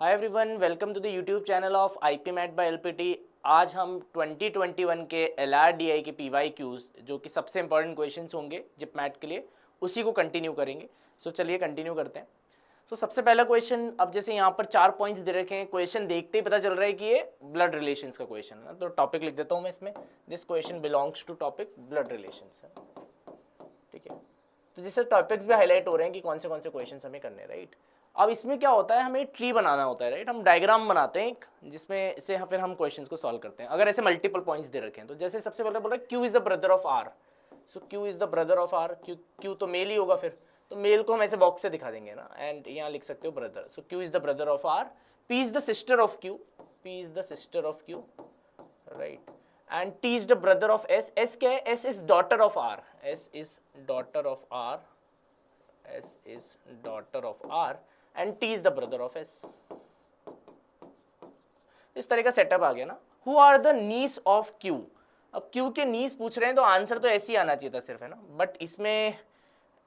Hi everyone, welcome to the YouTube channel of IP MAT by LPT. आज हम 2021 के LRDI के PYQs जो कि सबसे इंपॉर्टेंट क्वेश्चंस होंगे जिप मैट के लिए, उसी को कंटिन्यू करेंगे। सो चलिए कंटिन्यू करते हैं। सबसे पहला क्वेश्चन, अब जैसे यहाँ पर 4 पॉइंट्स दे रखे हैं, क्वेश्चन देखते ही पता चल रहा है कि ये ब्लड रिलेशंस का क्वेश्चन है ना, तो टॉपिक लिख देता हूँ मैं इसमें। This question belongs to topic blood relations है, ठीक है। तो जिससे टॉपिक्स भी हाईलाइट हो रहे हैं कि कौन से क्वेश्चंस हमें करने हैं, राइट। अब इसमें क्या होता है, हमें ट्री बनाना होता है, राइट। हम डायग्राम बनाते हैं एक, जिसमें से फिर हम क्वेश्चंस को सॉल्व करते हैं। अगर ऐसे मल्टीपल पॉइंट्स दे रखे हैं तो जैसे सबसे पहले बोल रहा है Q is the brother of R. So Q is the brother of R, Q तो मेल ही होगा, फिर तो मेल को हम ऐसे बॉक्स से दिखा देंगे ना, एंड यहाँ लिख सकते हो brother. So Q is the brother of R, P is the sister of Q, P is the sister of Q, right. And T is the brother of S, S क्या है, S is daughter of R, S is daughter of R, S is daughter of R and T is the brother of S। इस तरह का setup आ गया ना। Who are the niece of Q? अब Q के niece पूछ रहे हैं तो आंसर तो ऐसे ही आना चाहिए था सिर्फ, है ना, बट इसमें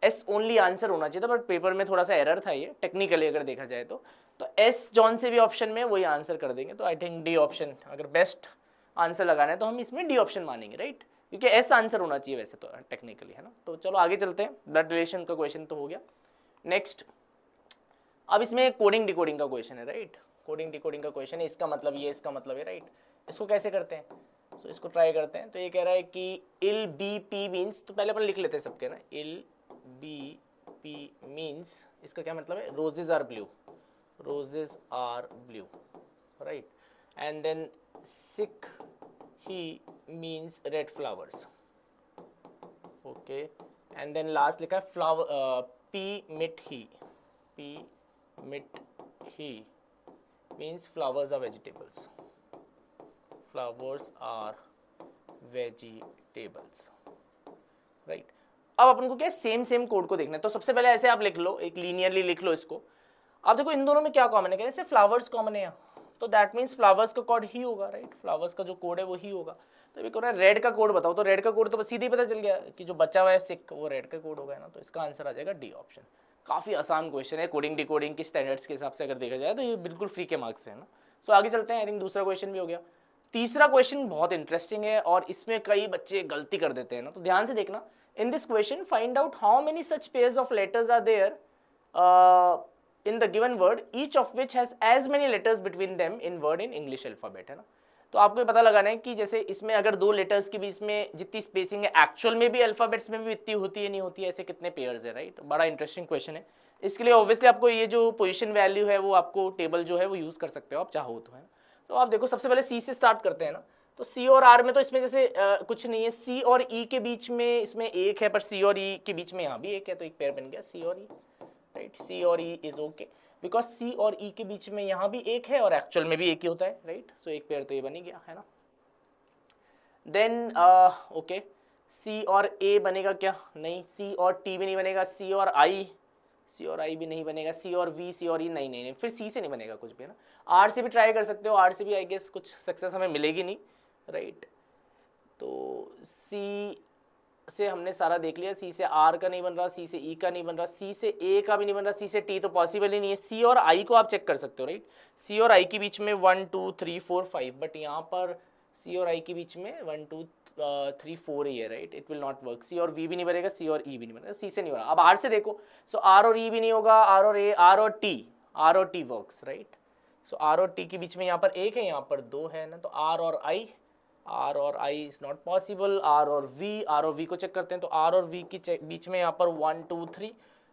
S ओनली आंसर होना चाहिए था, बट पेपर में थोड़ा सा एरर था ये, टेक्निकली अगर देखा जाए तो S जॉन से भी ऑप्शन में वही आंसर कर देंगे। तो आई थिंक डी ऑप्शन, अगर बेस्ट आंसर लगाना है तो हम इसमें डी ऑप्शन मानेंगे, राइट, क्योंकि एस आंसर होना चाहिए वैसे तो टेक्निकली, है ना। तो चलो आगे चलते हैं। ब्लड रिलेशन का क्वेश्चन तो हो गया। नेक्स्ट, अब इसमें कोडिंग डिकोडिंग का क्वेश्चन है, राइट। कोडिंग डिकोडिंग का क्वेश्चन है, इसका मतलब ये, इसका मतलब ये, राइट। इसको कैसे करते हैं, तो इसको ट्राई करते हैं। तो ये कह रहा है कि इल बी पी मीन्स, तो पहले अपन लिख लेते हैं सबके ना, इल बी पी मीन्स, इसका क्या मतलब है, roses are blue, roses are blue, right. And then sick he means red flowers, okay। and then last लिखा है flower, p mit he, p mit he means flowers are vegetables, flowers are vegetables, right। अब अपन को क्या है, same code को देखना है। तो सबसे पहले ऐसे आप लिख लो, एक लीनियरली लिख लो इसको। अब देखो इन दोनों में क्या कॉमन है, जैसे फ्लावर्स कॉमन है, तो दैट मीन्स फ्लावर्स का कोड ही होगा, राइट। फ्लावर्स का जो कोड है वो ही होगा। तो ये कह रहा है रेड का कोड बताओ, तो रेड का कोड तो सीधे ही पता चल गया कि जो बचा हुआ है सिक, वो रेड का कोड होगा ना। तो इसका आंसर आ जाएगा डी ऑप्शन। काफ़ी आसान क्वेश्चन है, कोडिंग डिकोडिंग की स्टैंडर्ड्स के हिसाब से अगर देखा जाए तो ये बिल्कुल फ्री के मार्क्स है ना। तो आगे चलते हैं। आई थिंक दूसरा क्वेश्चन भी हो गया। तीसरा क्वेश्चन बहुत इंटरेस्टिंग है और इसमें कई बच्चे गलती कर देते हैं ना, तो ध्यान से देखना। In this question find out how many such pairs of letters are there in the given word, each of which has as many letters between them in word in English alphabet, है ना। तो आपको ये पता लगाना है कि जैसे इसमें अगर दो लेटर्स के बीच में जितनी स्पेसिंग है, एक्चुअल में भी अल्फाबेट्स में भी इतनी होती है नहीं होती है, ऐसे कितने पेयर्स है, राइट। बड़ा इंटरेस्टिंग क्वेश्चन है। इसके लिए ऑब्वियसली आपको ये जो पोजीशन वैल्यू है वो आपको टेबल जो है वो यूज कर सकते हो आप चाहो तो, है ना। तो आप देखो सबसे पहले सी से स्टार्ट करते हैं ना। तो सी और आर में तो इसमें जैसे कुछ नहीं है, सी और ई के बीच में इसमें एक है, पर सी और ई के बीच में यहाँ भी एक है, तो एक पेयर बन गया सी और ई, राइट। सी और ई इज ओके, बिकॉज सी और ई के बीच में यहाँ भी एक है और एक्चुअल में भी एक ही होता है, राइट। सो एक पेयर तो ये बन ही गया, है ना। देन ओके, सी और ए बनेगा क्या, नहीं। सी और टी भी नहीं बनेगा, सी और आई भी नहीं बनेगा, सी और वी, सी और ई नहीं, फिर सी से नहीं बनेगा कुछ भी, है ना। आर से भी ट्राई कर सकते हो, आर से भी आई गेस कुछ सक्सेस हमें मिलेगी नहीं, राइट। तो सी से हमने सारा देख लिया, सी से आर का नहीं बन रहा, सी से ई का नहीं बन रहा, सी से ए का भी नहीं बन रहा, सी से टी तो पॉसिबल ही नहीं है। सी और आई को आप चेक कर सकते हो, राइट। सी और आई के बीच में 1 2 3 4 5, बट यहाँ पर सी और आई के बीच में 1 2 3 4 ही है, right. It will not work. C और वी भी नहीं बनेगा, सी और ई भी नहीं बनेगा, सी से नहीं हो रहा। अब आर से देखो, सो आर और ई भी नहीं होगा, आर और ए, आर और T works, right. So R और टी के बीच में यहाँ पर एक है, यहाँ पर दो है ना, तो आर और I is not possible. Are और वी को चेक करते हैं, तो आर और वी के बीच में यहाँ पर 1 2 3,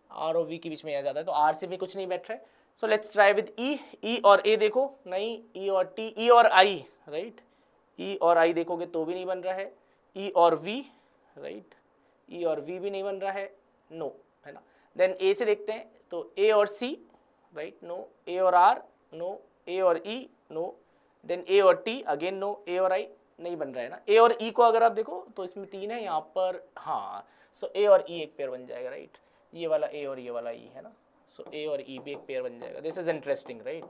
आर और वी के बीच में यहाँ जाता है, तो आर से भी कुछ नहीं बैठ रहा है। सो लेट्स ट्राई विद ई और ए देखो, नहीं, ई और टी, ई और आई, राइट। ई और आई देखोगे तो भी नहीं बन रहा है। ई और वी, राइट, ई और वी भी नहीं बन रहा है, नो, है ना। देन ए से देखते हैं, तो ए और सी, राइट, नो। ए और आर, नो। ए और ई, नो। देन ए और टी, अगेन नो। ए और आई नहीं बन रहा है ना। ए और ई को अगर आप देखो तो इसमें 3 है यहाँ पर, हाँ। सो ए और ई एक पेयर बन जाएगा, राइट। ये वाला ए और ये वाला ई, है ना। सो ए और ई भी एक पेयर बन जाएगा। This is interesting, right.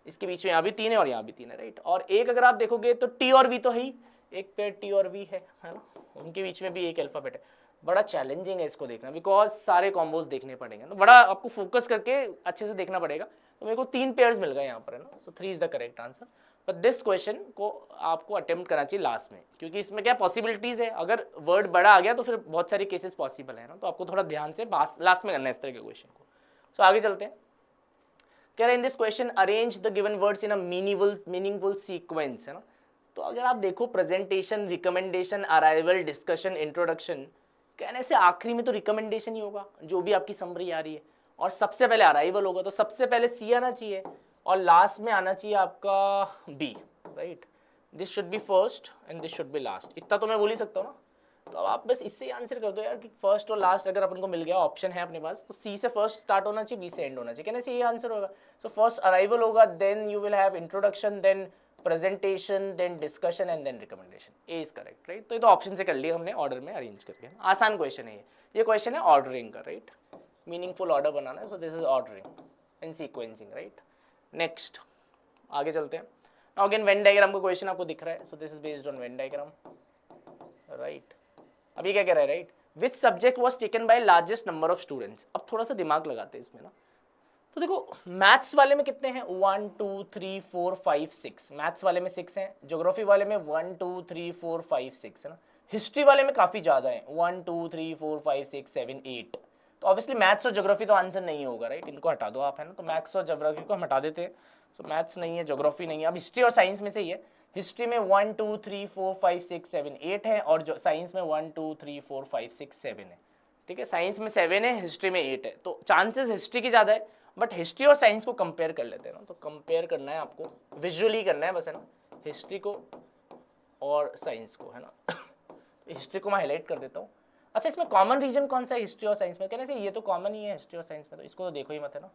इसके बीच में यहाँ भी 3 है और यहाँ भी 3 है, राइट। और एक अगर आप देखोगे तो टी और वी तो है ही, एक पेयर टी और वी है ना। उनके बीच में भी एक अल्फाबेट है। बड़ा चैलेंजिंग है इसको देखना, बिकॉज सारे कॉम्बोज देखने पड़ेंगे ना, बड़ा आपको फोकस करके अच्छे से देखना पड़ेगा। तो मेरे को 3 पेयर्स मिल गए यहाँ पर, है ना. सो 3 is the correct answer. But this question को आपको अटेम्प्ट करना चाहिए लास्ट में, क्योंकि इसमें क्या पॉसिबिलिटीज़ है. अगर वर्ड बड़ा आ गया तो फिर बहुत सारे केसेस पॉसिबल है ना, तो आपको थोड़ा ध्यान से लास्ट में करना है इस तरह के क्वेश्चन को. सो आगे चलते हैं. कह रहे हैं इन this question arrange the given words in a meaningful sequence, है ना. तो अगर आप देखो presentation, recommendation, arrival, discussion, introduction, कहने से आखिरी में तो रिकमेंडेशन ही होगा जो भी आपकी समरी आ रही है, और सबसे पहले अराइवल होगा. तो सबसे पहले सी आना चाहिए और लास्ट में आना चाहिए आपका B, right. This should be first and this should be last. इतना तो मैं बोल ही सकता हूँ ना. तो अब आप बस इससे ही आंसर कर दो यार कि फर्स्ट और लास्ट अगर अपन को मिल गया, ऑप्शन है अपने पास, तो सी से फर्स्ट स्टार्ट होना चाहिए, बी से एंड होना चाहिए. कहने से ये आंसर होगा. सो फर्स्ट अराइवल होगा, then you will have introduction, then presentation, then discussion and then recommendation. A is correct, right. तो ये तो ऑप्शन से कर लिया हमने ऑर्डर में अरेंज करके. आसान क्वेश्चन है ये क्वेश्चन है ऑर्डरिंग का, राइट. मीनिंगफुल ऑर्डर बनाना है. So this is ordering and sequencing, right. Next आगे चलते हैं. नाउ अगेन वेन डायग्राम का क्वेश्चन आपको दिख रहा है. So this is based on Venn diagram, right. अभी क्या कह रहा है, right. Which subject was taken by largest number of students. अब थोड़ा सा दिमाग लगाते हैं इसमें ना. तो देखो मैथ्स वाले में कितने हैं, 1 2 3 4 5 6. मैथ्स वाले में 6 हैं. ज्योग्राफी वाले में 1 2 3 4 5 6, है ना. हिस्ट्री वाले में काफ़ी ज़्यादा है, 1 2 3 4 5 6 7 8. तो ऑब्वियसली मैथ्स और ज्योग्राफी तो आंसर नहीं होगा, राइट. इनको हटा दो आप, है ना. तो मैथ्स और ज्योग्राफी को हम हटा देते हैं. सो मैथ्स नहीं है, ज्योग्राफी नहीं है. अब हिस्ट्री और साइंस में से ही है. हिस्ट्री में 1 2 3 4 5 6 7 8 है, और जो साइंस में 1 2 3 4 5 6 7 है. ठीक है, साइंस में 7 है, हिस्ट्री में 8 है. तो चांसेस हिस्ट्री की ज़्यादा है, बट हिस्ट्री और साइंस को कंपेयर कर लेते हैं ना. तो कंपेयर करना है आपको, विजुअली करना है बस, है ना. हिस्ट्री को और साइंस को, है ना. हिस्ट्री को मैं हाईलाइट कर देता हूँ. अच्छा, इसमें कॉमन रीजन कौन सा है हिस्ट्री और साइंस में. कहने से ये तो कॉमन ही है हिस्ट्री और साइंस में, तो इसको तो देखो ही मत, है ना.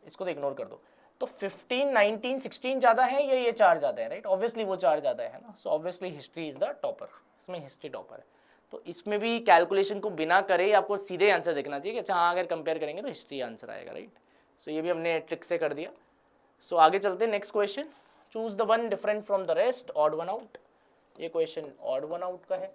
इसको तो इग्नोर कर दो. तो 15 19 16 ज़्यादा है या ये 4 ज़्यादा है, राइट. ऑब्वियसली वो 4 ज़्यादा है ना. So obviously history is the topper. इसमें हिस्ट्री टॉपर है. तो इसमें भी कैलकुलेशन को बिना करे आपको सीधे आंसर देखना चाहिए कि अच्छा हाँ अगर कंपेयर करेंगे तो हिस्ट्री आंसर आएगा, राइट. सो ये भी हमने ट्रिक से कर दिया. सो आगे चलते हैं. Next question, choose the one different from the rest, odd one out. ये क्वेश्चन ऑड वन आउट का है.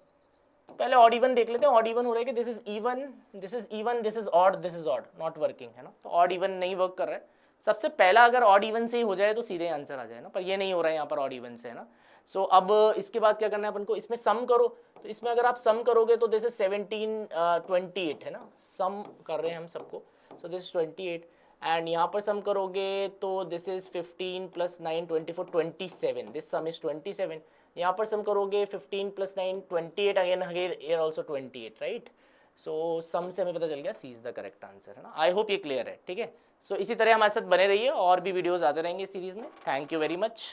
पहले ऑड इवन देख लेते हैं. ऑड इवन हो रहा है कि this is even, this is even, this is odd, this is odd. Not working, है ना. तो ऑड इवन नहीं वर्क कर रहा है. सबसे पहला अगर ऑड इवन से ही हो जाए तो सीधे आंसर आ जाए ना, पर ये नहीं हो रहा है यहाँ पर ऑड इवन से, है ना. सो अब इसके बाद क्या करना है अपन को, इसमें सम करो. तो इसमें अगर आप सम करोगे तो दिस इज 17 28, है ना. सम कर रहे हैं हम सबको. सो दिस इज 28 एंड यहाँ पर सम करोगे तो this is 15 + 9 24 27. This some is 27. यहाँ पर सम करोगे 15 + 9 28, अगेन हियर ऑल्सो 28, राइट. सो सम से हमें पता चल गया सी इज द करेक्ट आंसर, है ना. आई होप ये क्लियर है, ठीक है. सो इसी तरह हमारे साथ बने रहिए, और भी वीडियोस आते रहेंगे इस सीरीज में. Thank you very much.